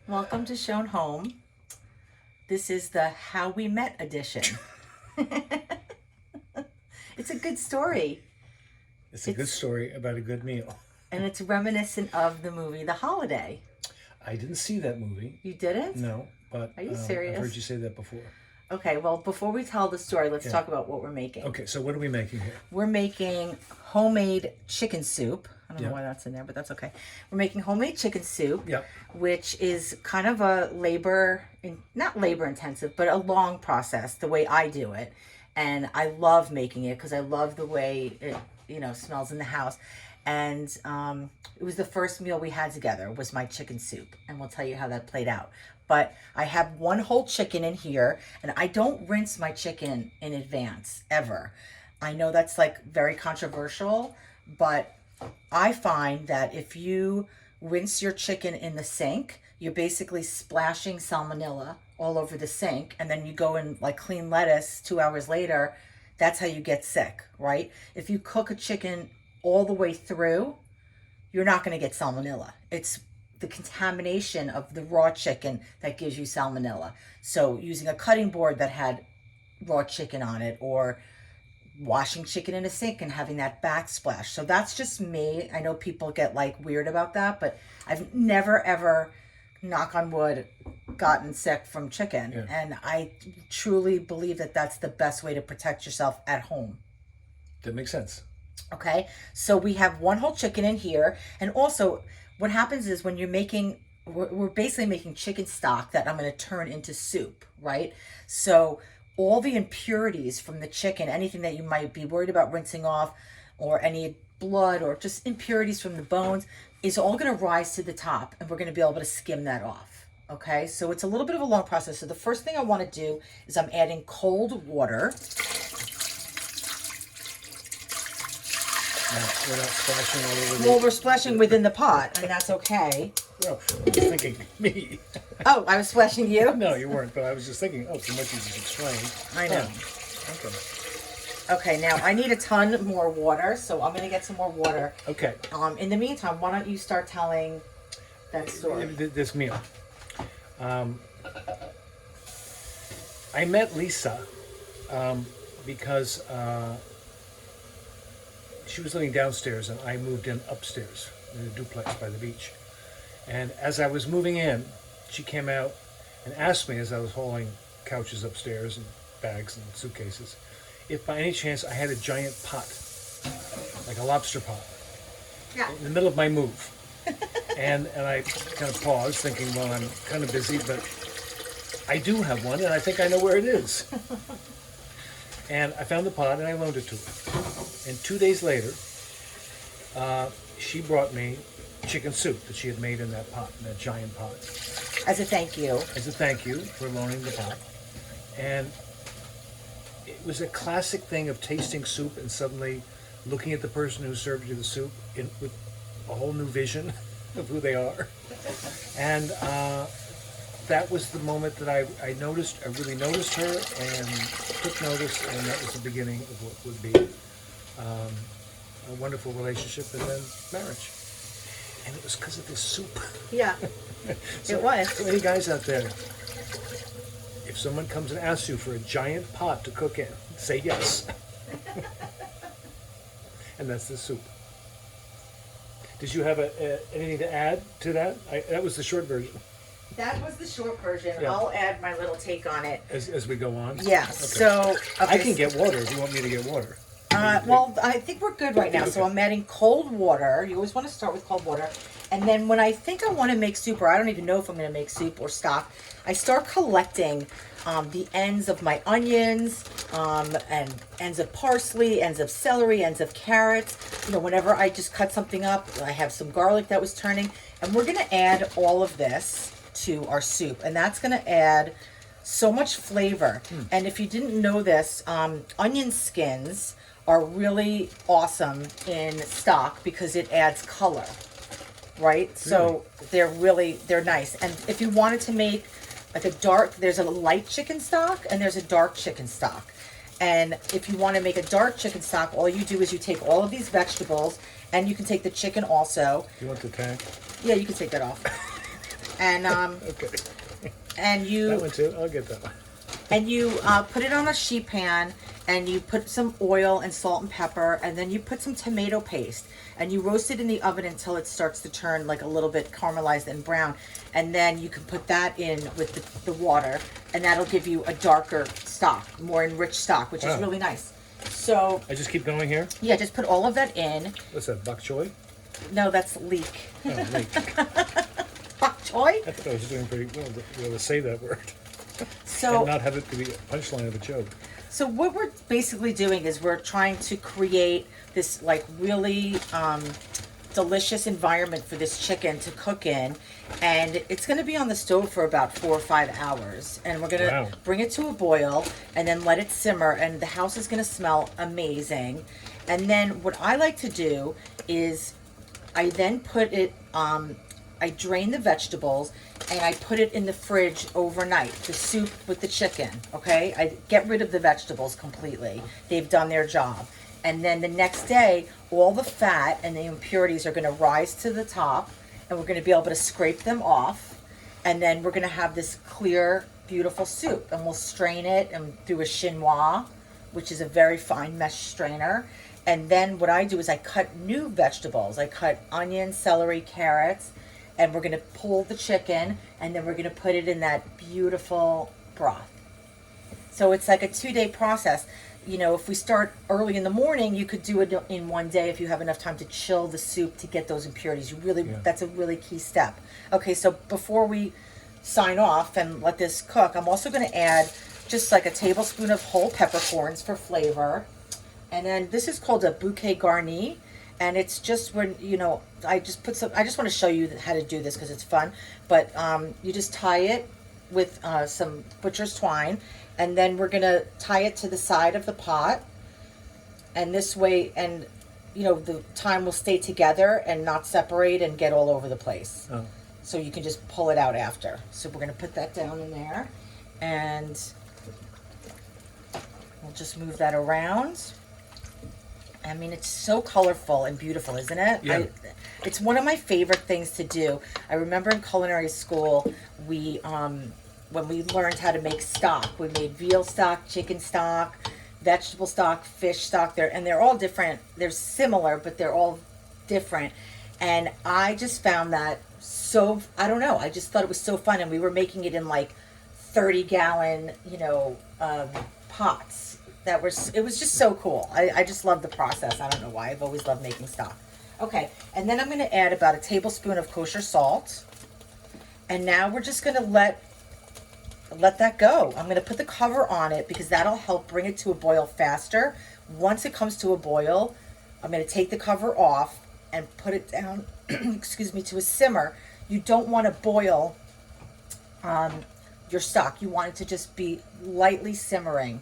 Welcome to Schoen Home. This is the How We Met edition. It's a good story. It's a good story about a good meal. And it's reminiscent of the movie The Holiday. I didn't see that movie. You didn't? No, but Are you serious? I've heard you say that before. Okay, well, before we tell the story, let's talk about what we're making. Okay, so what are we making here? We're making homemade chicken soup. I don't know why that's in there, but that's okay. We're making homemade chicken soup, which is kind of a not labor intensive, but a long process, the way I do it. And I love making it because I love the way it, smells in the house. And it was the first meal we had together was my chicken soup. And we'll tell you how that played out. But I have one whole chicken in here, and I don't rinse my chicken in advance, ever. I know that's like very controversial, but I find that if you rinse your chicken in the sink, you're basically splashing salmonella all over the sink, and then you go and like clean lettuce 2 hours later. That's how you get sick, right? If you cook a chicken all the way through, you're not going to get salmonella. It's the contamination of the raw chicken that gives you salmonella. So using a cutting board that had raw chicken on it, or washing chicken in a sink and having that backsplash. So that's just me. I know people get like weird about that, but I've never ever, knock on wood, gotten sick from chicken. And I truly believe that that's the best way to protect yourself at home. That makes sense. Okay, so we have one whole chicken in here. And also what happens is when you're making, we're basically making chicken stock that I'm going to turn into soup, right? So all the impurities from the chicken, anything that you might be worried about rinsing off, or any blood or just impurities from the bones, is all going to rise to the top, and we're going to be able to skim that off. Okay, so it's a little bit of a long process. So the first thing I want to do is I'm adding cold water. We're not splashing all over Well, we're splashing within the pot, and that's okay. Well, I was thinking me. Oh, I was splashing you? No, you weren't, but I was just thinking, from what you just explained. I know. Okay. Okay, now I need a ton more water, so I'm going to get some more water. Okay. In the meantime, why don't you start telling that story? This meal. I met Lisa because she was living downstairs and I moved in upstairs in a duplex by the beach. And as I was moving in, she came out and asked me, as I was hauling couches upstairs and bags and suitcases, if by any chance I had a giant pot, like a lobster pot, in the middle of my move. And I kind of paused, thinking, well, I'm kind of busy, but I do have one, and I think I know where it is. And I found the pot, and I loaned it to her. And 2 days later, she brought me chicken soup that she had made in that pot, in that giant pot. As a thank you. As a thank you for loaning the pot. And it was a classic thing of tasting soup and suddenly looking at the person who served you the soup with a whole new vision of who they are. And that was the moment that I really noticed her and took notice, and that was the beginning of what would be a wonderful relationship and then marriage. And it was because of this soup. Yeah, So, it was. So any guys out there, if someone comes and asks you for a giant pot to cook in, say yes. And that's the soup. Did you have anything to add to that? That was the short version. That was the short version. Yeah. I'll add my little take on it. As we go on? Yeah, Okay. so... I can get water if you want me to get water. Well, I think we're good right now. So I'm adding cold water. You always want to start with cold water. And then when I think I want to make soup, or I don't even know if I'm going to make soup or stock, I start collecting the ends of my onions, and ends of parsley, ends of celery, ends of carrots. Whenever I just cut something up, I have some garlic that was turning. And we're going to add all of this to our soup. And that's going to add so much flavor. And if you didn't know this, onion skins are really awesome in stock because it adds color, right? So they're nice. And if you wanted to make like there's a light chicken stock and there's a dark chicken stock. And if you want to make a dark chicken stock, all you do is you take all of these vegetables, and you can take the chicken also. You want the tag? Yeah, you can take that off. And Okay. and you That one too. I'll get that one. and you put it on a sheet pan, and you put some oil and salt and pepper, and then you put some tomato paste, and you roast it in the oven until it starts to turn like a little bit caramelized and brown, and then you can put that in with the water, and that'll give you a darker stock, more enriched stock, which is really nice. So I just keep going here. yeah, just put all of that in. What's that? Bok choy? No, that's leek. Oh, wait. Bok choy. I thought I was doing pretty well to say that word So and not have it to be a punchline of a joke. So what we're basically doing is we're trying to create this like really delicious environment for this chicken to cook in, and it's going to be on the stove for about 4 or 5 hours, and we're going to bring it to a boil and then let it simmer, and the house is going to smell amazing. And then what I like to do is I then put it I drain the vegetables and I put it in the fridge overnight, the soup with the chicken, okay? I get rid of the vegetables completely. They've done their job. And then the next day, all the fat and the impurities are gonna rise to the top, and we're gonna be able to scrape them off. And then we're gonna have this clear, beautiful soup. And we'll strain it and do a chinois, which is a very fine mesh strainer. And then what I do is I cut new vegetables. I cut onions, celery, carrots, and we're gonna pull the chicken, and then we're gonna put it in that beautiful broth. So it's like a 2-day process. You know, if we start early in the morning, you could do it in one day if you have enough time to chill the soup to get those impurities. That's a really key step. Okay, so before we sign off and let this cook, I'm also gonna add just like a tablespoon of whole peppercorns for flavor. And then this is called a Bouquet Garni. And it's just when, you know, I just want to show you how to do this because it's fun. But you just tie it with some butcher's twine, and then we're going to tie it to the side of the pot. And this way, and, you know, the time will stay together and not separate and get all over the place. Oh. So you can just pull it out after. So we're going to put that down in there. And we'll just move that around. I mean, it's so colorful and beautiful, isn't it? Yeah. It's one of my favorite things to do. I remember in culinary school, we when we learned how to make stock, we made veal stock, chicken stock, vegetable stock, fish stock. They're all different. They're similar, but they're all different. And I just found that so, I don't know, I just thought it was so fun. And we were making it in like 30-gallon, you know, pots. It was just so cool. I just love the process. I don't know why. I've always loved making stock. Okay, and then I'm going to add about a tablespoon of kosher salt. And now we're just going to let that go. I'm going to put the cover on it because that'll help bring it to a boil faster. Once it comes to a boil, I'm going to take the cover off and put it down, excuse me, to a simmer. You don't want to boil your stock. You want it to just be lightly simmering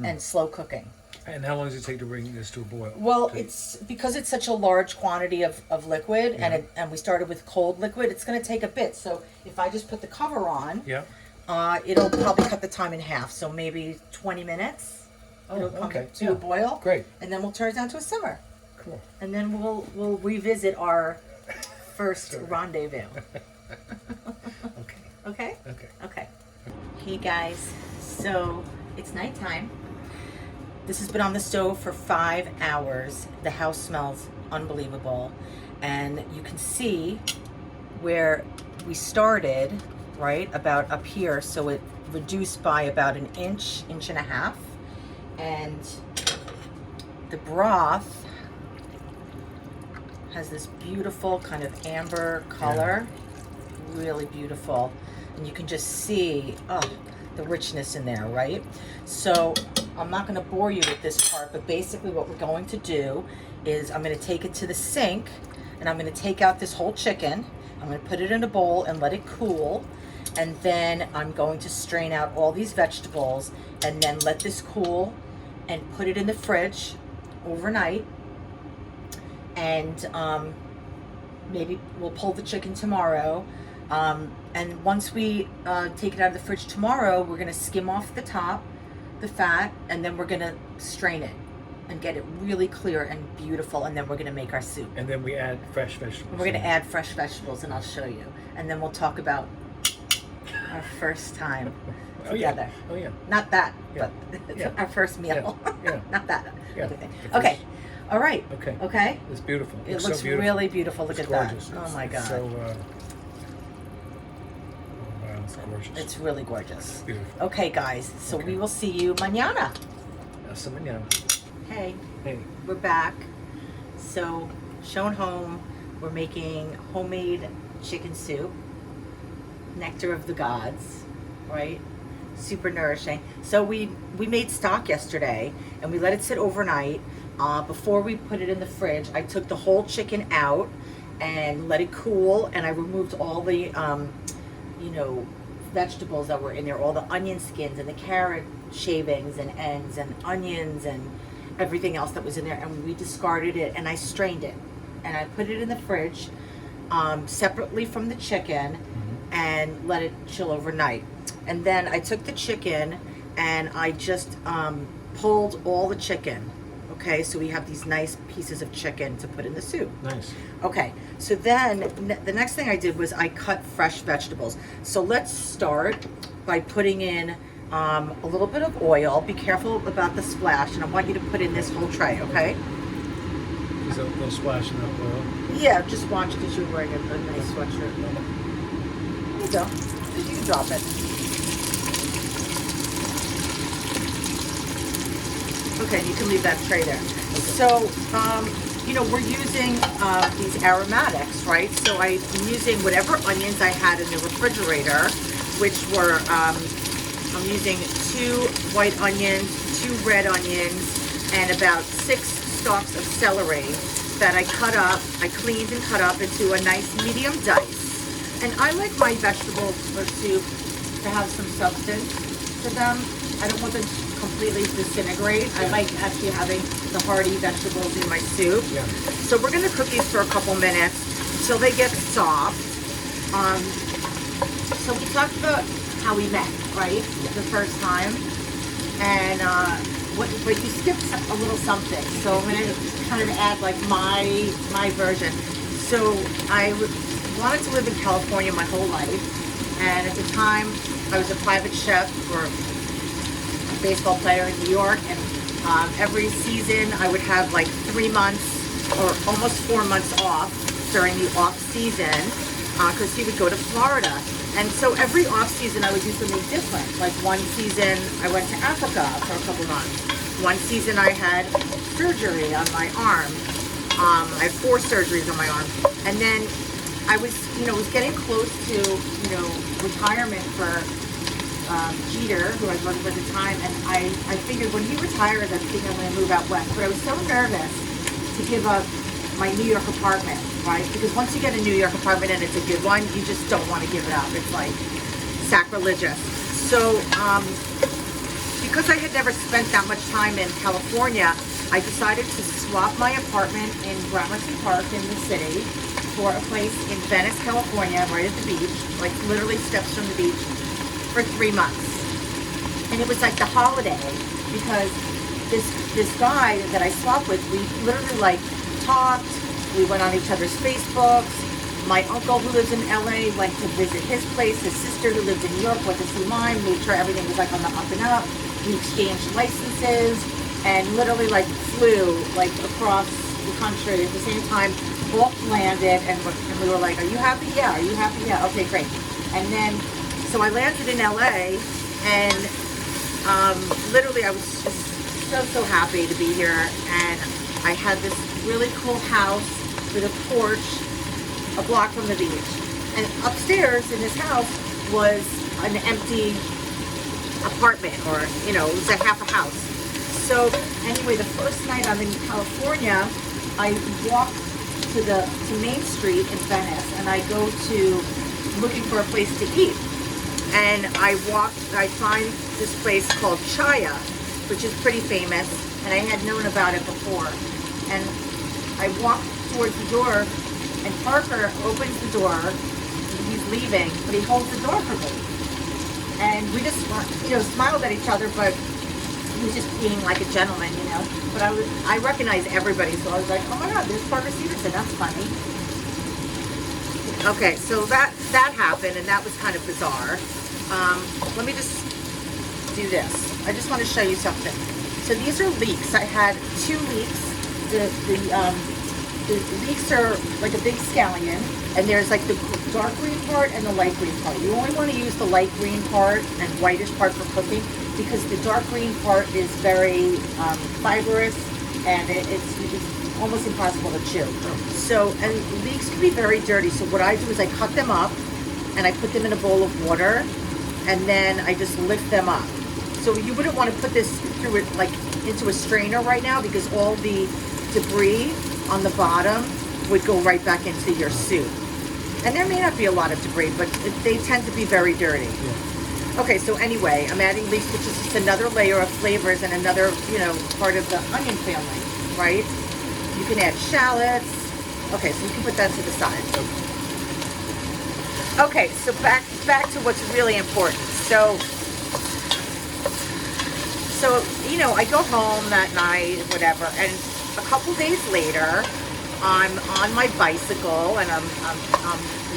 and slow cooking. And how long does it take to bring this to a boil? Well, it's because it's such a large quantity of liquid, and we started with cold liquid, it's going to take a bit. So if I just put the cover on, it'll probably cut the time in half. So maybe 20 minutes. It'll come to a boil. Great. And then we'll turn it down to a simmer. Cool. And then we'll revisit our first rendezvous. Okay? Okay. Hey guys, so it's nighttime. This has been on the stove for 5 hours. The house smells unbelievable. And you can see where we started, right, about up here. So it reduced by about an inch, inch and a half. And the broth has this beautiful kind of amber color. Yeah. Really beautiful. And you can just see, the richness in there, right? So I'm not going to bore you with this part, but basically what we're going to do is I'm going to take it to the sink, and I'm going to take out this whole chicken. I'm going to put it in a bowl and let it cool, and then I'm going to strain out all these vegetables and then let this cool and put it in the fridge overnight. And maybe we'll pull the chicken tomorrow. And once we take it out of the fridge tomorrow, we're going to skim off the top, the fat, and then we're going to strain it. and get it really clear and beautiful, and then we're going to make our soup. And then we add fresh vegetables. We're going to add fresh vegetables, and I'll show you. And then we'll talk about our first time together. Oh yeah. Not that, Yeah. but Yeah. our first meal. Yeah. Not that. Yeah. Okay. All right. Okay. Okay. It's beautiful. It Looks looks so beautiful. really beautiful. Look It's at gorgeous. that. Oh my God. So, wow, it's gorgeous. It's really gorgeous. Beautiful. Okay, guys. So Okay. we will see you mañana. Hasta mañana. Hey, Hey. we're back. So, Schoen home. We're making homemade chicken soup. Nectar of the gods, right? Super nourishing. So we made stock yesterday, and we let it sit overnight. Before we put it in the fridge, I took the whole chicken out and let it cool, and I removed all the, vegetables that were in there, all the onion skins and the carrot shavings and ends and onions and everything else that was in there, and we discarded it, and I strained it, and I put it in the fridge separately from the chicken and let it chill overnight. And then I took the chicken and I just pulled all the chicken. Okay, so we have these nice pieces of chicken to put in the soup. Nice. Okay, so then the next thing I did was I cut fresh vegetables. So let's start by putting in a little bit of oil. Be careful about the splash, and I want you to put in this whole tray, okay? Is that no splashing up oil? Yeah, just watch because you're wearing a nice sweatshirt. There you go. You can drop it. Okay, you can leave that tray there. So, we're using these aromatics, right? So I'm using whatever onions I had in the refrigerator, which were, I'm using 2 white onions, 2 red onions, and about 6 stalks of celery that I cleaned and cut up into a nice medium dice. And I like my vegetables or soup to have some substance to them. I don't want them to completely disintegrate. I like actually having the hearty vegetables in my soup. Yeah. So we're going to cook these for a couple minutes until they get soft. So we talked about how we met, right? The first time. And but you skipped a little something. So I'm going to kind of add like my version. So I wanted to live in California my whole life. And at the time, I was a private chef for a baseball player in New York. And every season, I would have like 3 months or almost 4 months off during the off season because he would go to Florida. And so every off season, I would do something different. Like one season, I went to Africa for a couple months. One season, I had surgery on my arm. I had 4 surgeries on my arm. And then I was getting close to, retirement for Jeter, who I was working with at the time. And I figured when he retires, I think I'm going to move out west. But I was so nervous to give up my New York apartment, right? Because once you get a New York apartment and it's a good one, you just don't want to give it up. It's like sacrilegious. So because I had never spent that much time in California, I decided to swap my apartment in Gramercy Park in the city for a place in Venice, California, right at the beach, like literally steps from the beach, for 3 months. And it was like the holiday because this guy that I swapped with, we literally like talked, we went on each other's Facebooks. My uncle who lives in LA went to visit his place. His sister who lived in New York went to see mine, made sure everything was like on the up and up. We exchanged licenses and literally like flew like across the country at the same time. Both landed and we were like, are you happy? Yeah. Are you happy? Yeah. Okay, great. And then, so I landed in LA and literally I was just so happy to be here. And I had this really cool house with a porch a block from the beach. And upstairs in this house was an empty apartment, or, it was a half a house. So anyway, the first night I'm in California, I walked to Main Street in Venice, and I go to looking for a place to eat. And I find this place called Chaya, which is pretty famous, and I had known about it before. And I walk towards the door, and Parker opens the door. He's leaving, but he holds the door for me. And we just, smiled at each other, but he was just being like a gentleman, you know. But I recognized everybody, so I was like, oh my God, there's Parker Stevenson. That's funny. Okay, so that happened, and that was kind of bizarre. Let me just do this. I just want to show you something. So these are leeks. I had 2 leeks. The leeks are like a big scallion, and there's like the dark green part and the light green part. You only want to use the light green part and whitish part for cooking, because the dark green part is very fibrous, and it's almost impossible to chew. So, and leeks can be very dirty. So what I do is I cut them up and I put them in a bowl of water, and then I just lift them up. So you wouldn't want to put this through it like into a strainer right now, because all the debris on the bottom would go right back into your soup. And there may not be a lot of debris, but they tend to be very dirty. Yeah. Okay, so anyway, I'm adding leeks, which is just another layer of flavors and another, you know, part of the onion family, right? You can add shallots. Okay, so you can put that to the side. Okay, so back to what's really important. So you know, I go home that night, whatever, and a couple days later, I'm on my bicycle and I'm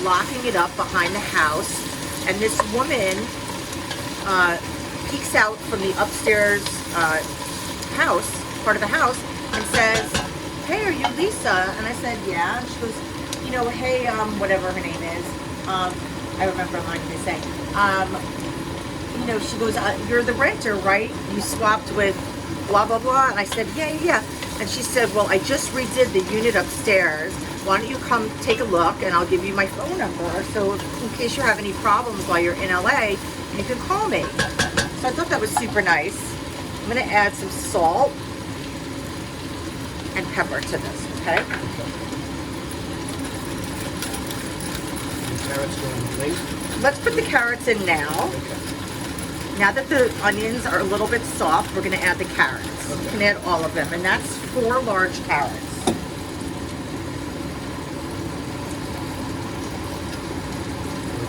locking it up behind the house, and this woman peeks out from the upstairs house, part of the house, and says, "Hey, are you Lisa?" And I said, "Yeah." And she goes, "You know, hey, whatever her name is, I remember a line they say, you know," she goes, "You're the renter, right? You swapped with blah, blah, blah." And I said, yeah. And she said, "Well, I just redid the unit upstairs. Why don't you come take a look, and I'll give you my phone number. So in case you have any problems while you're in LA, you can call me." So I thought that was super nice. I'm going to add some salt and pepper to this, okay? The carrots going late? Let's put the carrots in now. Okay. Now that the onions are a little bit soft, we're going to add the carrots. Okay. You can add all of them, and that's 4 large carrots.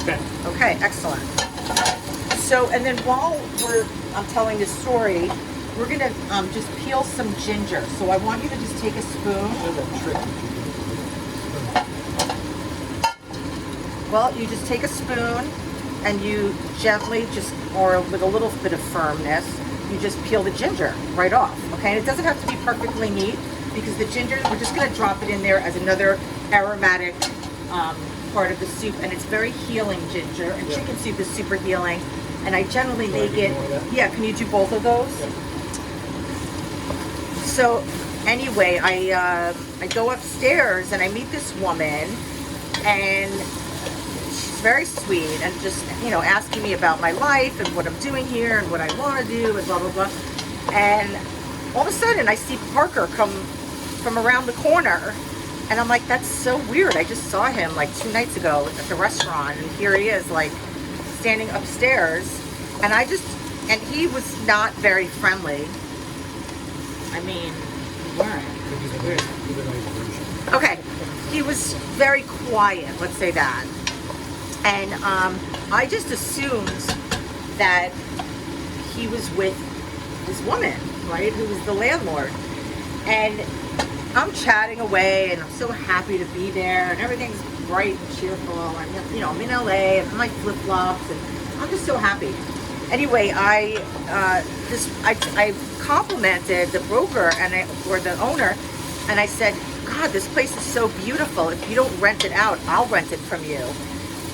Okay. Okay, excellent. So, and then while I'm telling this story, we're going to just peel some ginger. So I want you to just take a spoon. There's a trick. Well, you just take a spoon and you gently just, or with a little bit of firmness, you just peel the ginger right off, okay? And it doesn't have to be perfectly neat, because the ginger, we're just gonna drop it in there as another aromatic part of the soup, and it's very healing ginger, and chicken soup is super healing, and I generally make it, yeah, can you do both of those? Yeah. So anyway, I go upstairs and I meet this woman, and very sweet, and just, you know, asking me about my life and what I'm doing here and what I want to do and blah, blah, blah. And all of a sudden I see Parker come from around the corner, and I'm like, that's so weird. I just saw him like 2 nights ago at the restaurant, and here he is like standing upstairs, and he was not very friendly. I mean, okay, he was very quiet, let's say that. And I just assumed that he was with this woman, right, who was the landlord. And I'm chatting away, and I'm so happy to be there, and everything's bright and cheerful. And, you know, I'm in LA, I'm in my flip-flops, and I'm just so happy. Anyway, I complimented the broker or the owner, and I said, "God, this place is so beautiful. If you don't rent it out, I'll rent it from you."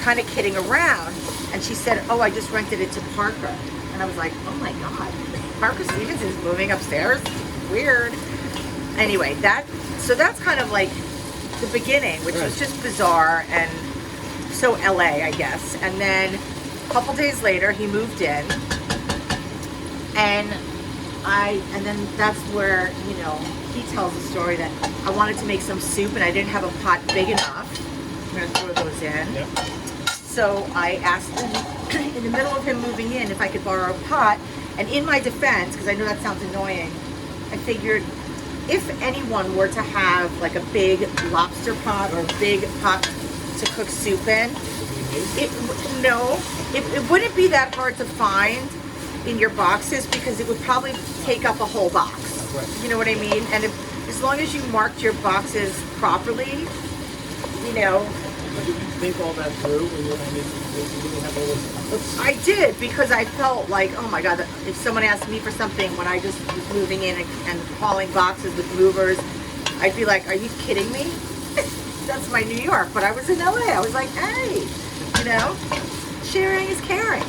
Kind of kidding around. And she said, "Oh, I just rented it to Parker." And I was like, "Oh my God, Parker Stevenson's moving upstairs? Weird." Anyway, so that's kind of like the beginning, which was just bizarre and so LA, I guess. And then a couple days later, he moved in, and then that's where, you know, he tells the story that I wanted to make some soup and I didn't have a pot big enough. I'm gonna throw those in. Yep. So I asked him in the middle of him moving in if I could borrow a pot, and in my defense, because I know that sounds annoying, I figured if anyone were to have like a big lobster pot or a big pot to cook soup in, it wouldn't be that hard to find, in your boxes because it would probably take up a whole box. Right. You know what I mean? And as long as you marked your boxes properly, you know. Did you think all that through when you didn't have all those? I did, because I felt like, oh my God, if someone asked me for something when I just was moving in and hauling boxes with movers, I'd be like, are you kidding me? That's my New York. But I was in LA. I was like, hey, you know, sharing is caring.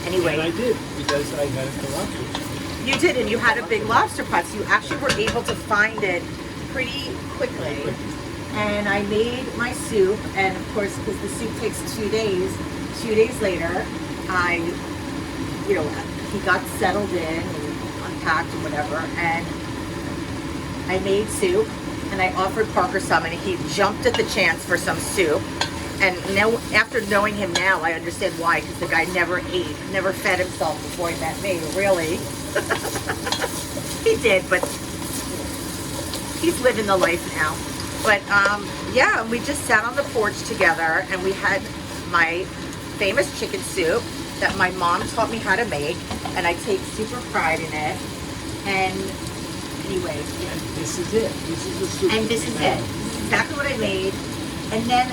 Anyway. And I did, because I had it for lobsters. You did, and you had a big lobster pot, so you actually were able to find it pretty quickly. And I made my soup, and of course, because the soup takes 2 days, 2 days later, he got settled in and unpacked and whatever, and I made soup, and I offered Parker some, and he jumped at the chance for some soup. And now, after knowing him now, I understand why, because the guy never ate, never fed himself before he met me, really. He did, but he's living the life now. But yeah, we just sat on the porch together, and we had my famous chicken soup that my mom taught me how to make, and I take super pride in it. And anyway, and this is it. This is the soup. And this is it. Exactly what I made. And then,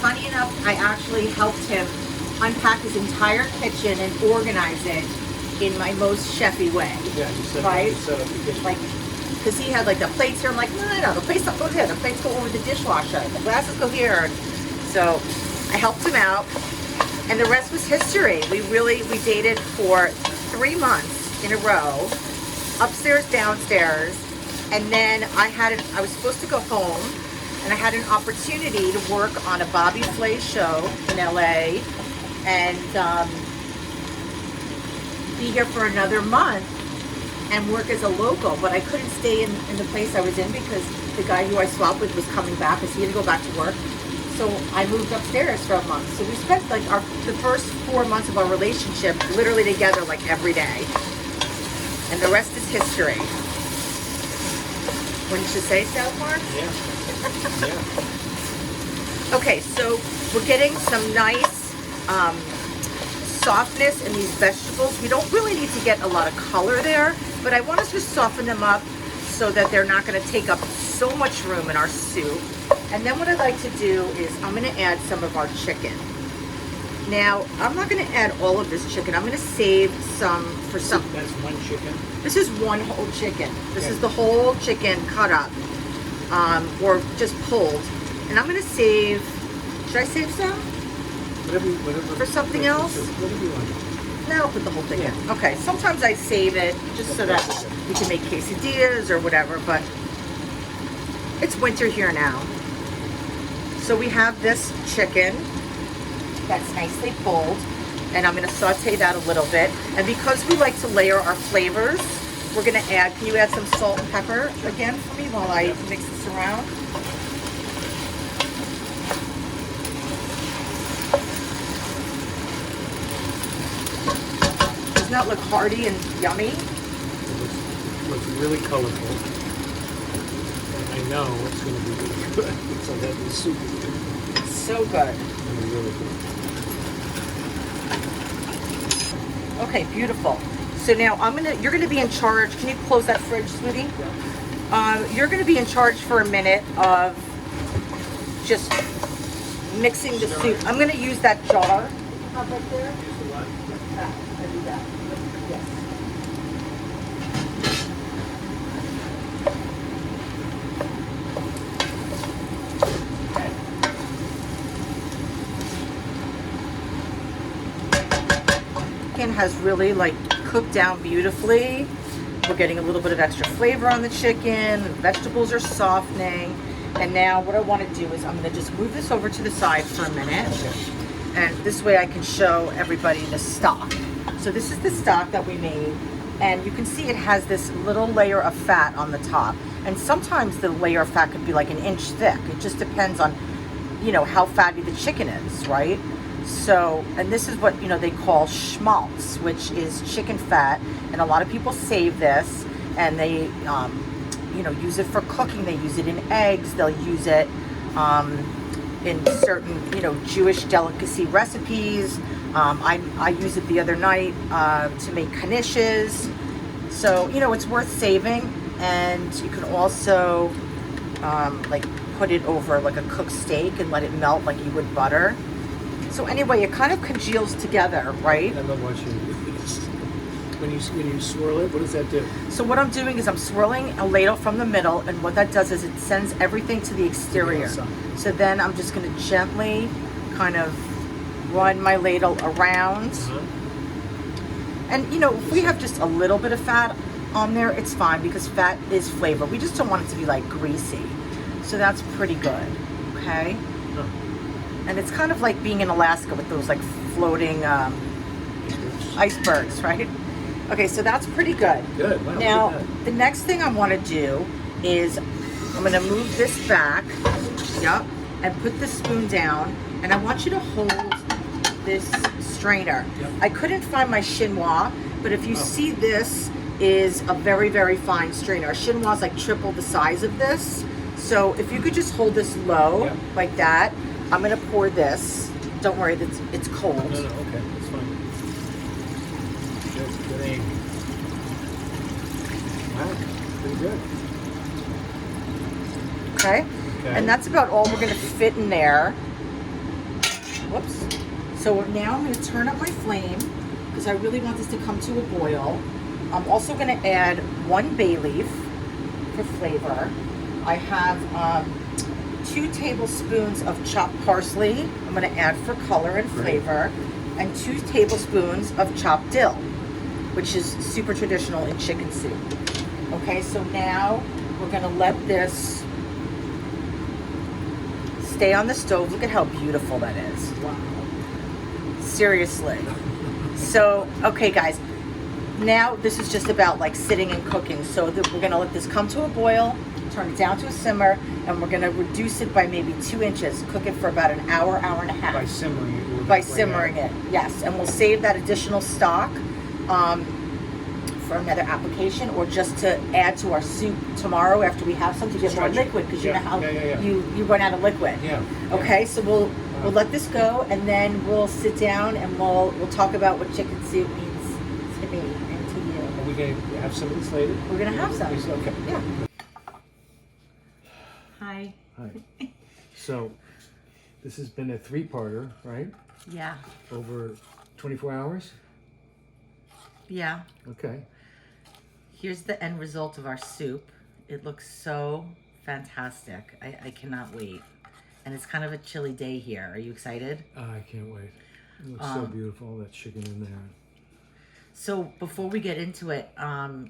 funny enough, I actually helped him unpack his entire kitchen and organize it in my most chefy way. Yeah, you set, right? You set up the kitchen. Like, because he had like the plates here. I'm like, no, the plates don't go here. The plates go over the dishwasher. The glasses go here. So I helped him out, and the rest was history. We dated for 3 months in a row, upstairs, downstairs, and then I was supposed to go home, and I had an opportunity to work on a Bobby Flay show in LA, and be here for another month and work as a local, but I couldn't stay in the place I was in because the guy who I swapped with was coming back because he had to go back to work. So I moved upstairs for a month. So we spent like the first 4 months of our relationship literally together like every day. And the rest is history. Wouldn't you say so, Mark? Yeah. Yeah. Okay, so we're getting some nice softness in these vegetables. We don't really need to get a lot of color there, but I want us to soften them up so that they're not going to take up so much room in our soup. And then what I'd like to do is I'm going to add some of our chicken. Now, I'm not going to add all of this chicken. I'm going to save some for some. That's one chicken? This is one whole chicken. This is the whole chicken cut up, or just pulled. And I'm going to save, should I save some? Whatever. For something else? Whatever you want. No, I'll put the whole thing in. Okay, sometimes I save it just so that we can make quesadillas or whatever, but it's winter here now. So we have this chicken that's nicely pulled, and I'm going to saute that a little bit. And because we like to layer our flavors, we're going to add, can you add some salt and pepper again for me while I mix this around? Doesn't that look hearty and yummy? It looks really colorful. And I know it's going to be really good. So that the soup is good. So good. Really good. Okay, beautiful. So now you're gonna be in charge. Can you close that fridge, sweetie? Yeah. You're gonna be in charge for a minute of just mixing the soup. I'm gonna use that jar. Right there. Use the what? I do that. Yes. Has really like cooked down beautifully. We're getting a little bit of extra flavor on the chicken. The vegetables are softening. And now what I want to do is I'm going to just move this over to the side for a minute. And this way I can show everybody the stock. So this is the stock that we made. And you can see it has this little layer of fat on the top. And sometimes the layer of fat could be like an inch thick. It just depends on, how fatty the chicken is, right? So, and this is what, they call schmaltz, which is chicken fat. And a lot of people save this and they, use it for cooking. They use it in eggs. They'll use it in certain, Jewish delicacy recipes. I used it the other night to make knishes. So, you know, it's worth saving. And you can also like put it over like a cooked steak and let it melt like you would butter. So anyway, it kind of congeals together, right? I love watching when you swirl it. What does that do? So what I'm doing is I'm swirling a ladle from the middle, and what that does is it sends everything to the exterior. So then I'm just going to gently kind of run my ladle around. And you know, if we have just a little bit of fat on there, it's fine because fat is flavor. We just don't want it to be like greasy. So that's pretty good, okay? And it's kind of like being in Alaska with those like floating icebergs, right? Okay, so that's pretty good. Good. Wow, now, the next thing I want to do is I'm going to move this back, and put the spoon down. And I want you to hold this strainer. I couldn't find my chinois, but if you see, this is a very, very fine strainer. A chinois is like triple the size of this. So if you could just hold this low like that, I'm going to pour this. Don't worry, it's cold. No, okay, that's fine. Good aim. Wow, pretty good. Okay, and that's about all we're going to fit in there. Whoops. So now I'm going to turn up my flame because I really want this to come to a boil. I'm also going to add 1 bay leaf for flavor. I have 2 tablespoons of chopped parsley. I'm going to add for color and flavor, and 2 tablespoons of chopped dill, which is super traditional in chicken soup. Okay, so now we're going to let this stay on the stove. Look at how beautiful that is. Wow. Seriously. So, okay guys, now this is just about like sitting and cooking. So we're going to let this come to a boil, turn it down to a simmer, and we're going to reduce it by maybe 2 inches. Cook it for about an hour, hour and a half. By simmering it? By simmering it, yes. And we'll save that additional stock for another application, or just to add to our soup tomorrow after we have some to get more liquid, because you know how you run out of liquid. Okay, so we'll let this go, and then we'll sit down and we'll talk about what chicken soup means to me and to you. Are we going to have some of this later? We're going to have some. Okay. Yeah. Hi. Hi. So, this has been a 3-parter, right? Yeah. Over 24 hours? Yeah. Okay. Here's the end result of our soup. It looks so fantastic. I cannot wait. And it's kind of a chilly day here. Are you excited? I can't wait. It looks so beautiful, all that chicken in there. So before we get into it, oh,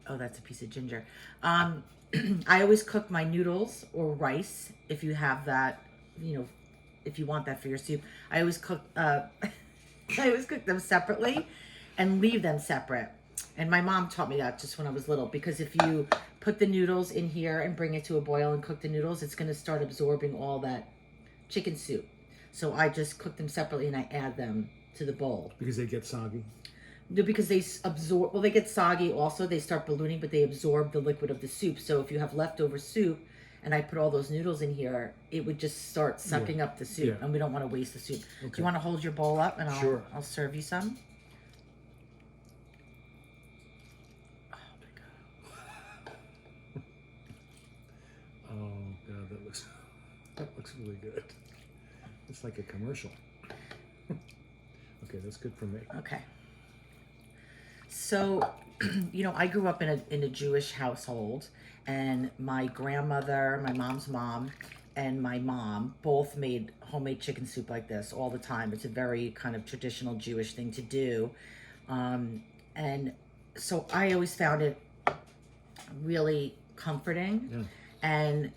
that's a piece of ginger. I always cook my noodles or rice, if you have that, you know, if you want that for your soup. I always cook, I always cook them separately and leave them separate. And my mom taught me that just when I was little, because if you put the noodles in here and bring it to a boil and cook the noodles, it's going to start absorbing all that chicken soup. So I just cook them separately and I add them to the bowl. Because they get soggy? No, because they absorb, well, they get soggy also. They start ballooning, but they absorb the liquid of the soup. So if you have leftover soup and I put all those noodles in here, it would just start sucking up the soup. And we don't want to waste the soup. Okay. Do you want to hold your bowl up and I'll serve you some? Oh God, that looks really good. It's like a commercial. Okay, that's good for me. Okay. So, you know, I grew up in a Jewish household, and my grandmother, my mom's mom, and my mom both made homemade chicken soup like this all the time. It's a very kind of traditional Jewish thing to do. And so I always found it really comforting. Yeah. And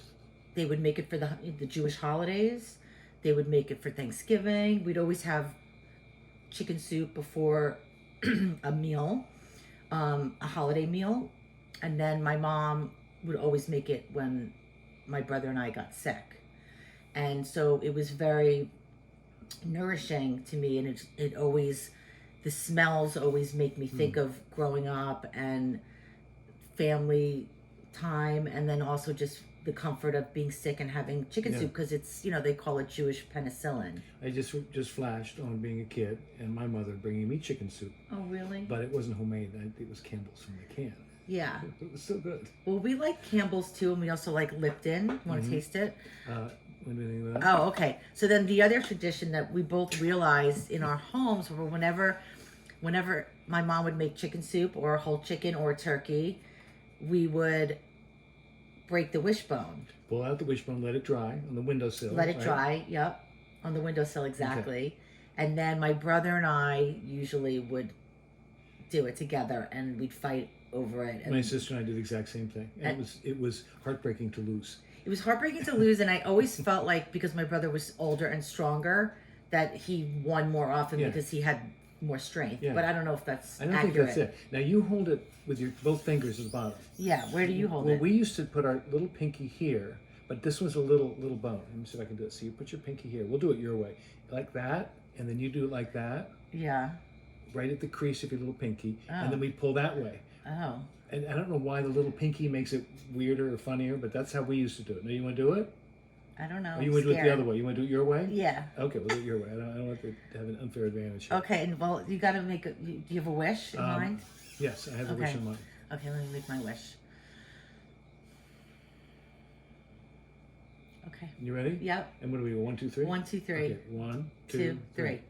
they would make it for the Jewish holidays. They would make it for Thanksgiving. We'd always have chicken soup before a meal, a holiday meal. And then my mom would always make it when my brother and I got sick. And so it was very nourishing to me. And it always, the smells always make me think of growing up and family time, and then also just the comfort of being sick and having chicken soup, because it's, they call it Jewish penicillin. I just flashed on being a kid and my mother bringing me chicken soup. Oh, really? But it wasn't homemade. It was Campbell's from the can. Yeah. It was so good. Well, we like Campbell's too, and we also like Lipton. Want to taste it? What do you think of that? Oh, okay. So then the other tradition that we both realized in our homes were whenever my mom would make chicken soup or a whole chicken or a turkey, we would break the wishbone. Pull out the wishbone, let it dry on the windowsill. Let it dry, yep. On the windowsill, exactly. Okay. And then my brother and I usually would do it together, and we'd fight over it. And my sister and I did the exact same thing. And it was heartbreaking to lose. It was heartbreaking to lose, and I always felt like, because my brother was older and stronger, that he won more often because he had more strength. Yeah. But I don't know if that's accurate. I don't think that's it. Now you hold it with your both fingers at the bottom. Yeah, where do you hold it? Well, we used to put our little pinky here, but this was a little bone. Let me see if I can do it. So you put your pinky here. We'll do it your way. Like that, and then you do it like that. Yeah. Right at the crease of your little pinky, and then we pull that way. Oh. And I don't know why the little pinky makes it weirder or funnier, but that's how we used to do it. Now you want to do it? I don't know. Or you want to do it the other way? You want to do it your way? Yeah. Okay, we'll do it your way. I don't want to have an unfair advantage here. Okay, and well, you got to make do you have a wish in mind? Yes, I have a wish in mind. Okay, let me make my wish. Okay. You ready? Yep. And what do we go? 1, 2, 3? 1, 2, 3. Okay, 1, 2, 3.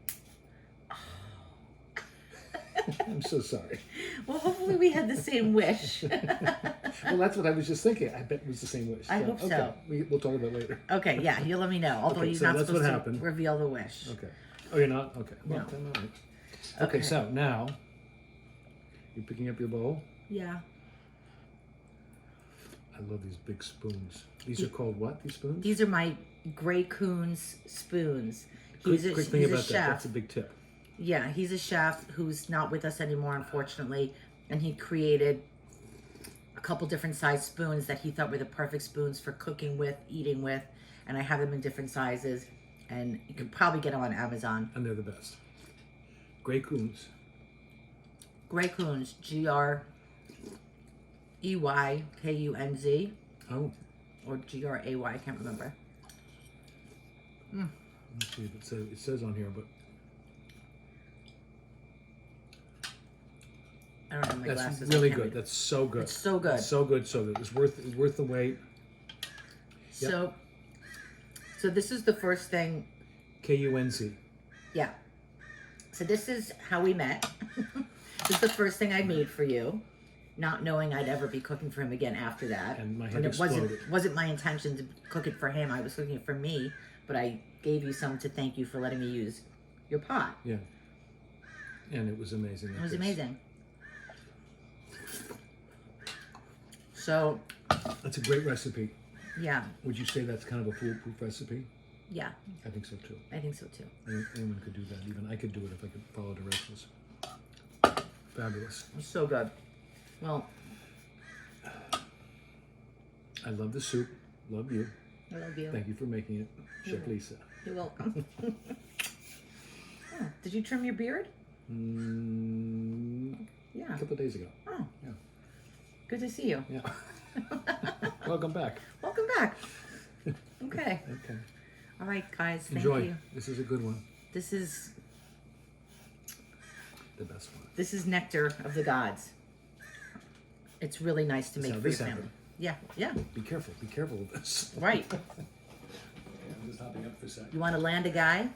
I'm so sorry. Well, hopefully we had the same wish. Well, that's what I was just thinking. I bet it was the same wish. I hope so. We'll talk about it later. Okay, yeah, you'll let me know. Although you're not supposed to reveal the wish. Okay. Oh, you're not? Okay. Well, no. Then all right. Okay, so now, you're picking up your bowl? Yeah. I love these big spoons. These are called what, these spoons? These are my Gray Coon's spoons. Quick thing about that. That's a big tip. Yeah, he's a chef who's not with us anymore, unfortunately, and he created a couple different size spoons that he thought were the perfect spoons for cooking with, eating with, and I have them in different sizes, and you can probably get them on Amazon. And they're the best. Gray Coons. Gray Coons, Greykunz. Oh. Or Gray, I can't remember. Let's see if it says on here, but I don't have my glasses. That's really good. That's so good. It's so good. It's so good, so good. It's worth the wait. Yep. So this is the first thing. Kunz. Yeah. So this is how we met. This is the first thing I made for you, not knowing I'd ever be cooking for him again after that. And my head exploded. It wasn't my intention to cook it for him. I was cooking it for me, but I gave you some to thank you for letting me use your pot. Yeah. And it was amazing. It was amazing. So. That's a great recipe. Yeah. Would you say that's kind of a foolproof recipe? Yeah. I think so too. I think so too. Anyone could do that. Even I could do it if I could follow directions. Fabulous. It's so good. Well. I love the soup. Love you. I love you. Thank you for making it, Chef Lisa. You're welcome. Did you trim your beard? Yeah. A couple of days ago. Oh. Yeah. Good to see you. Yeah. Welcome back. Welcome back. Okay. Okay. All right, guys. Thank Enjoy. you. This is a good one. This is the best one. This is Nectar of the Gods. It's really nice to make for your family. Yeah, yeah. Be careful. Be careful with this. Right. I'm just hopping up for a second. You want to land a guy?